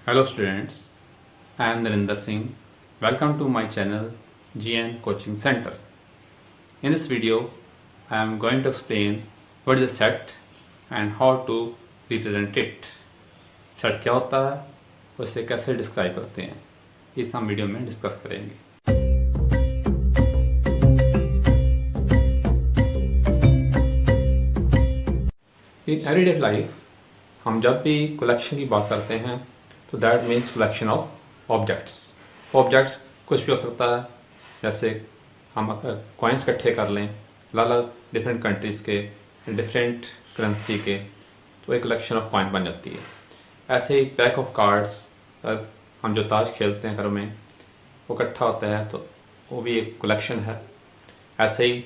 Hello students, I am Narinder Singh. Welcome to my channel GN Coaching Center. In this video, I am going to explain what is a set and how to represent it. Set क्या होता है, उसे कैसे describe करते हैं, इस हम video में डिस्कस करेंगे. In everyday life, हम जब भी कलेक्शन की बात करते हैं तो that means collection of objects. Objects कुछ भी हो सकता है, जैसे हम अगर कॉइन्स इकट्ठे कर लें अलग अलग डिफरेंट कंट्रीज़ के, डिफरेंट करेंसी के, तो एक कलेक्शन ऑफ कॉइन बन जाती है. ऐसे ही पैक ऑफ कार्ड्स, हम जो ताश खेलते हैं घरों में, वो इकट्ठा होता है तो वो भी एक कलेक्शन है. ऐसे ही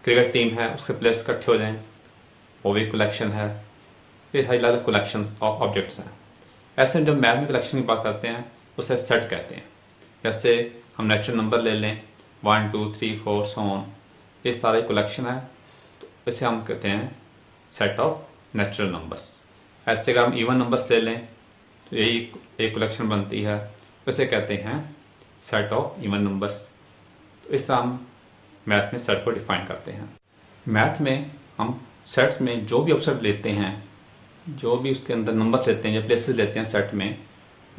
क्रिकेट टीम है, उसके प्लेयर्स इकट्ठे हो जाएँ, वो भी कलेक्शन है. ये सारी अलग अलग कलेक्शन ऑफ ऑब्जेक्ट्स हैं. ऐसे जब मैथ में कलेक्शन की बात करते हैं उसे सेट कहते हैं. जैसे हम नेचुरल नंबर ले लें 1 2 3 4 सो ऑन, ये सारे कलेक्शन है, तो इसे हम कहते हैं सेट ऑफ नेचुरल नंबर्स. ऐसे अगर हम इवन नंबर्स ले लें तो यही एक कलेक्शन बनती है, इसे कहते हैं सेट ऑफ इवन नंबर्स. तो इस तरह हम मैथ में सेट को डिफाइन करते हैं. मैथ में हम सेट्स में जो भी ऑब्जेक्ट लेते हैं, जो भी उसके अंदर नंबर लेते हैं या प्लेसेस लेते हैं सेट में,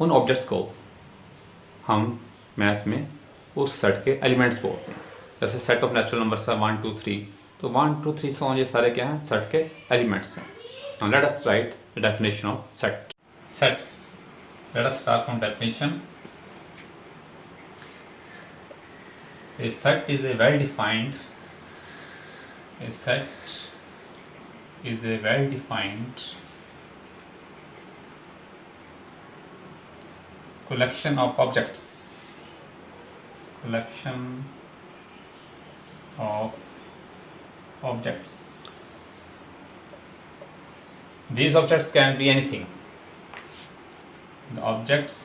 उन ऑब्जेक्ट्स को हम मैथ में उस सेट के एलिमेंट्स बोलते हैं. जैसे सेट ऑफ नेचुरल नंबर्स है 1 2 3, तो 1 2 3 सो ऑन, ये सारे क्या हैं, सेट के एलिमेंट्स हैं. Now let us right the definition of set. Sets, let us start from definition. A set is a well-defined collection of objects. These objects can be anything. The objects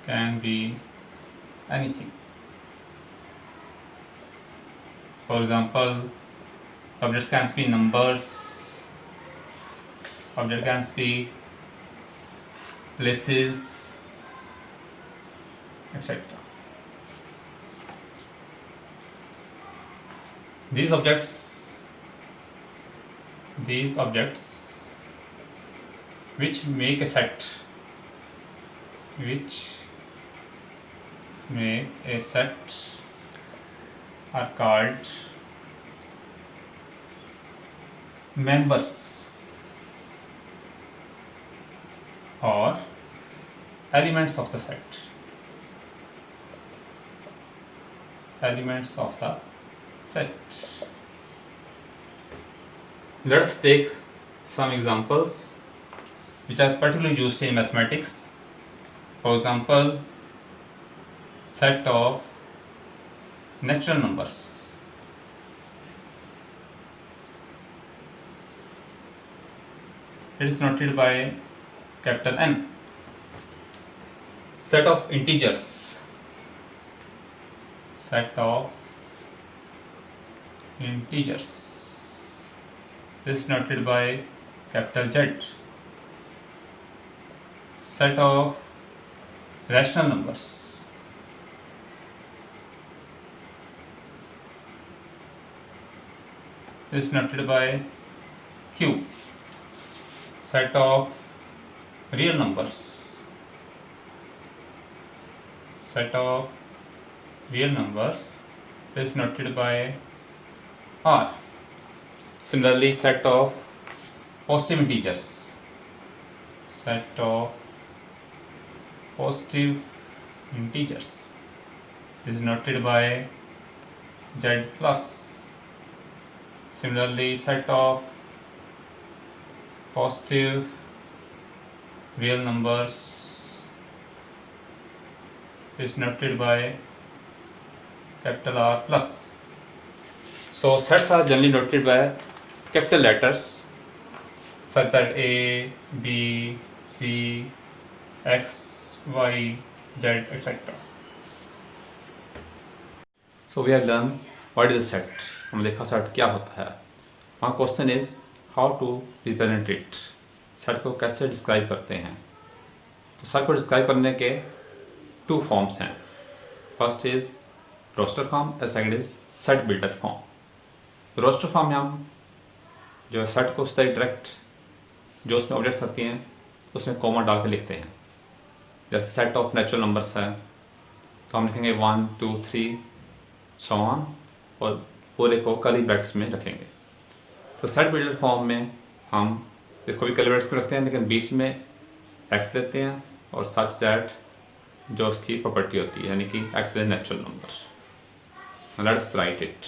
can be anything. For example, objects can be numbers, object can be places, etc. These objects which make a set are called members or elements of the set. Let us take some examples which are particularly used in mathematics. For example, set of natural numbers. It is noted by capital N. Set of integers. This is noted by capital Z. Set of rational numbers. This is noted by Q. Set of real numbers. This is noted by R. Similarly, set of positive integers. This is noted by Z plus. Similarly, set of positive real numbers is noted by capital R plus. So sets are generally noted by capital letters such that A, B, C, X, Y, Z, etc. So we have learned what is a set. हमने देखा set क्या होता है. Our question is how to represent it. Set को कैसे describe करते हैं? तो सेट को डिस्क्राइब करने के 2 फॉर्म्स हैं. First is roster form and second is set builder form. Roster form में हम जो सेट को सीधा डायरेक्ट जो उसमें ऑब्जेक्ट्स आती हैं उसमें कॉमा डाल के लिखते हैं. जैसे सेट ऑफ नेचुरल नंबर्स है तो हम लिखेंगे 1 2 3 सो ऑन और पूरे को कर्ली ब्रैकेट्स में रखेंगे. तो सेट बिल्डर फॉर्म में हम इसको भी कर्ली ब्रैकेट्स में रखते हैं लेकिन बीच में एक्स लेते हैं और सच दैट जो उसकी प्रॉपर्टी होती है यानी कि x is natural number. Let's write it.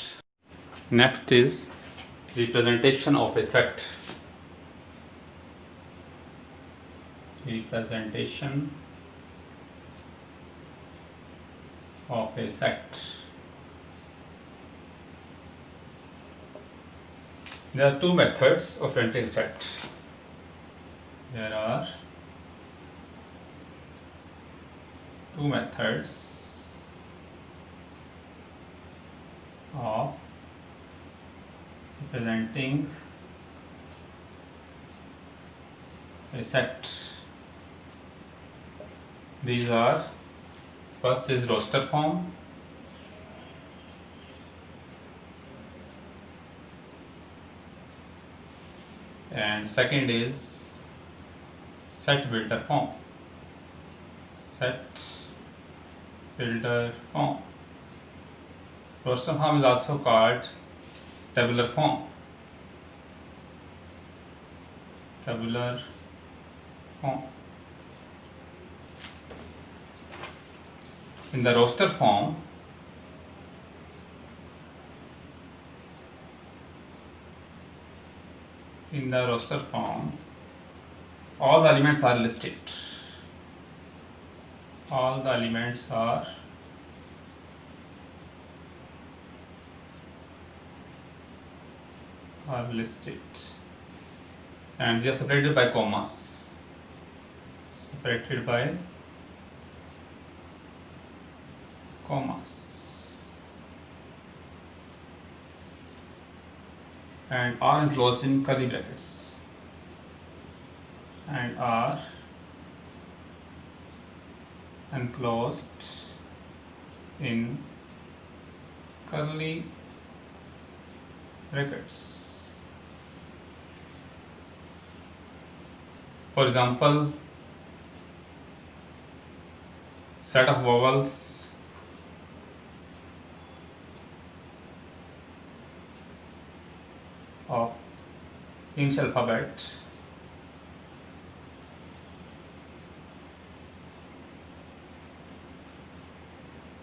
Next is representation of A set. Representation of a set. There are 2 methods of representing set. There are 2 methods of representing a set. These are, first is roster form, and second is set builder form. Set builder form. Roster form is also called tabular form. Tabular form. In the roster form, all the elements are listed. All the elements are listed, and they are separated by commas. Separated by commas. And are enclosed in curly brackets. And are enclosed in curly brackets. For example, set of vowels of English alphabet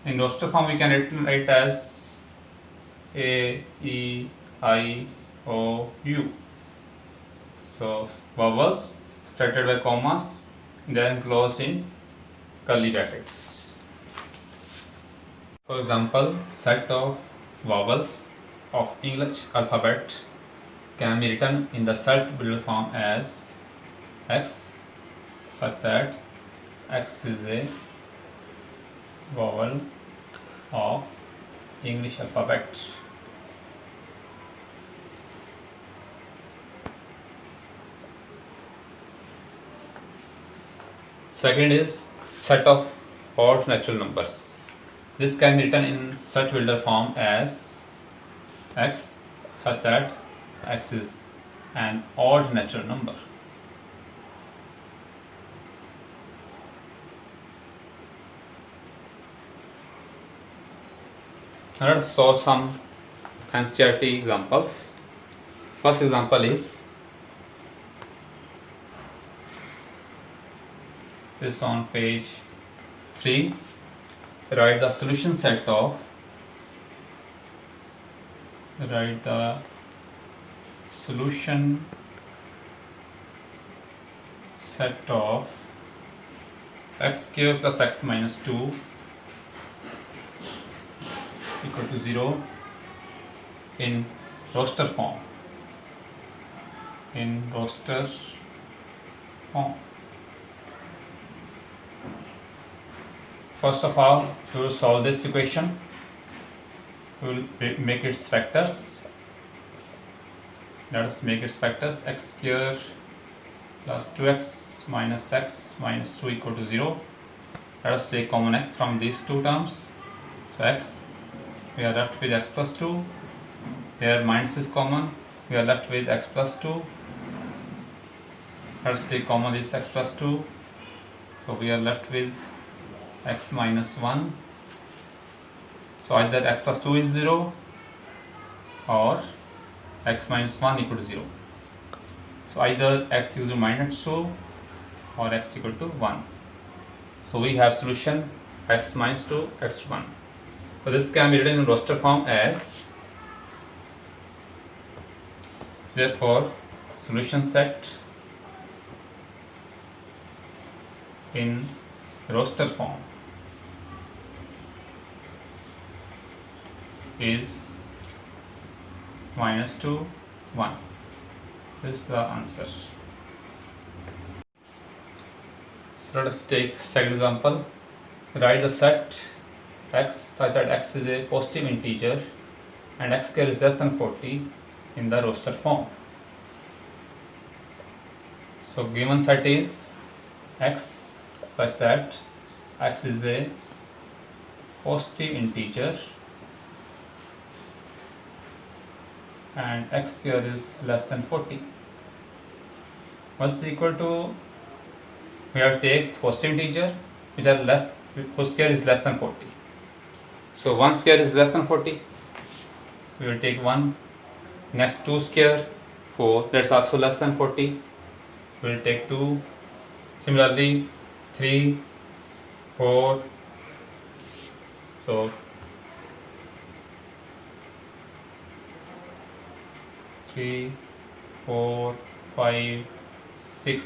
in roster form we can write as A, E, I, O, U. So vowels separated by commas, then closed in curly brackets. For example, set of vowels of English alphabet can be written in the set builder form as X, such that X is a vowel of English alphabet. Second is set of odd natural numbers. This can be written in set builder form as X, such that X is an odd natural number. Now let's solve some NCERT examples. First example is on page 3. Write the solution set of x square plus x minus 2 equal to 0 in roster form. First of all, we will solve this equation. We will make its factors. Let us make its factors. X square plus 2x minus x minus 2 equal to 0. Let us take common x from these two terms. So x, we are left with x plus 2. Here minus is common. We are left with x plus 2. Let us take common this x plus 2. So we are left with x minus 1. So either x plus 2 is 0 or x minus 1 equal to 0. So either x equal to minus 2 or x equal to 1. So we have solution x minus 2, x 1. So this can be written in roster form as, therefore solution set in roster form is minus 2, 1. This is the answer. So let us take second example. Write the set x such that x is a positive integer and x square is less than 40 in the roster form. So given set is x such that x is a positive integer and x square is less than 40. What's equal to, we have to take positive integer which are less, whose square is less than 40. So 1 square is less than 40. We will take 1. Next 2 square, 4, that's also less than 40. We will take 2. Similarly 3, 4. So 3, 4, 5, 6.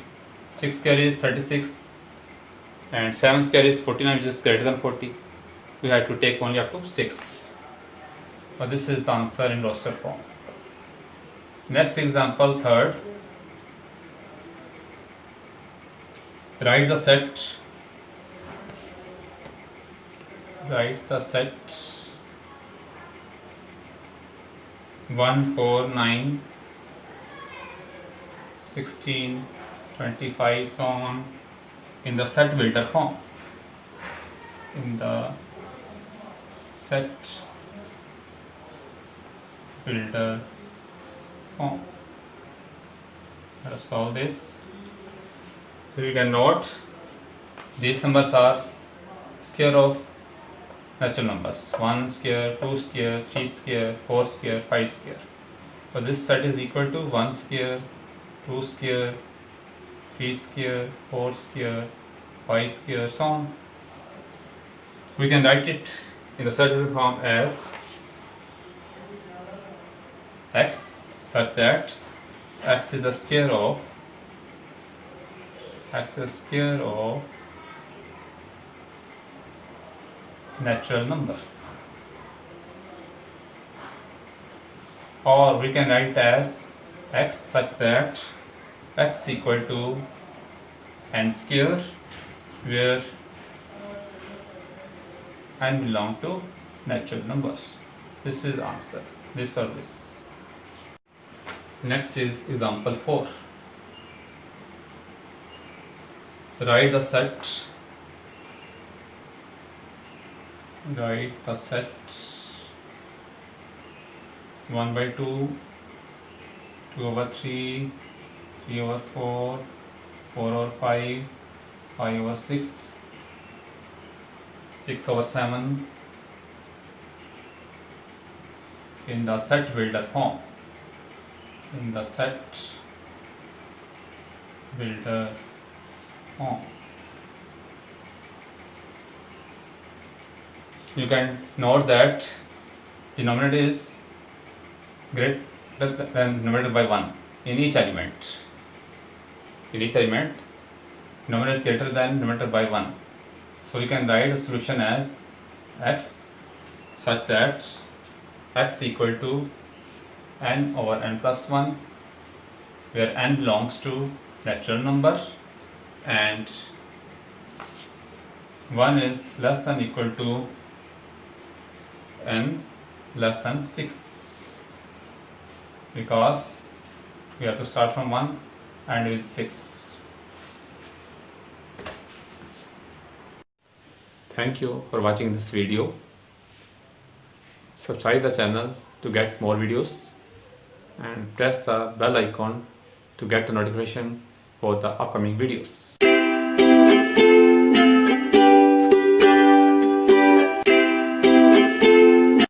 6 square is 36 and 7 square is 49, which is greater than 40. We have to take only up to 6. So this is the answer in roster form. Next example, third. Write the set 1, 4, 9, 16, 25, so on in the set builder form. In the set builder form. Let us solve this. Here you can note these numbers are square of natural numbers. 1 square, 2 square, 3 square, 4 square, 5 square. So this set is equal to 1 square, 2 square, 3 square, 4 square, 5 square, so on. We can write it in the set builder form as x such that x is the square of natural number, or we can write as x such that x equal to n square where n belong to natural numbers. This is answer, this or this. Next is example 4. Write the set 1 by 2, 2 over 3, 3 over 4, 4 over 5, 5 over 6, 6 over 7 in the set builder form. You can note that denominator is greater than numerator by 1 in each element. Numerator is greater than numerator by 1. So you can write the solution as x such that x equal to n over n plus 1, where n belongs to natural number and 1 is less than equal to n less than 6, because We have to start from 1 and with 6. Thank you for watching this video. Subscribe the channel to get more videos and press the bell icon to get the notification for the upcoming videos.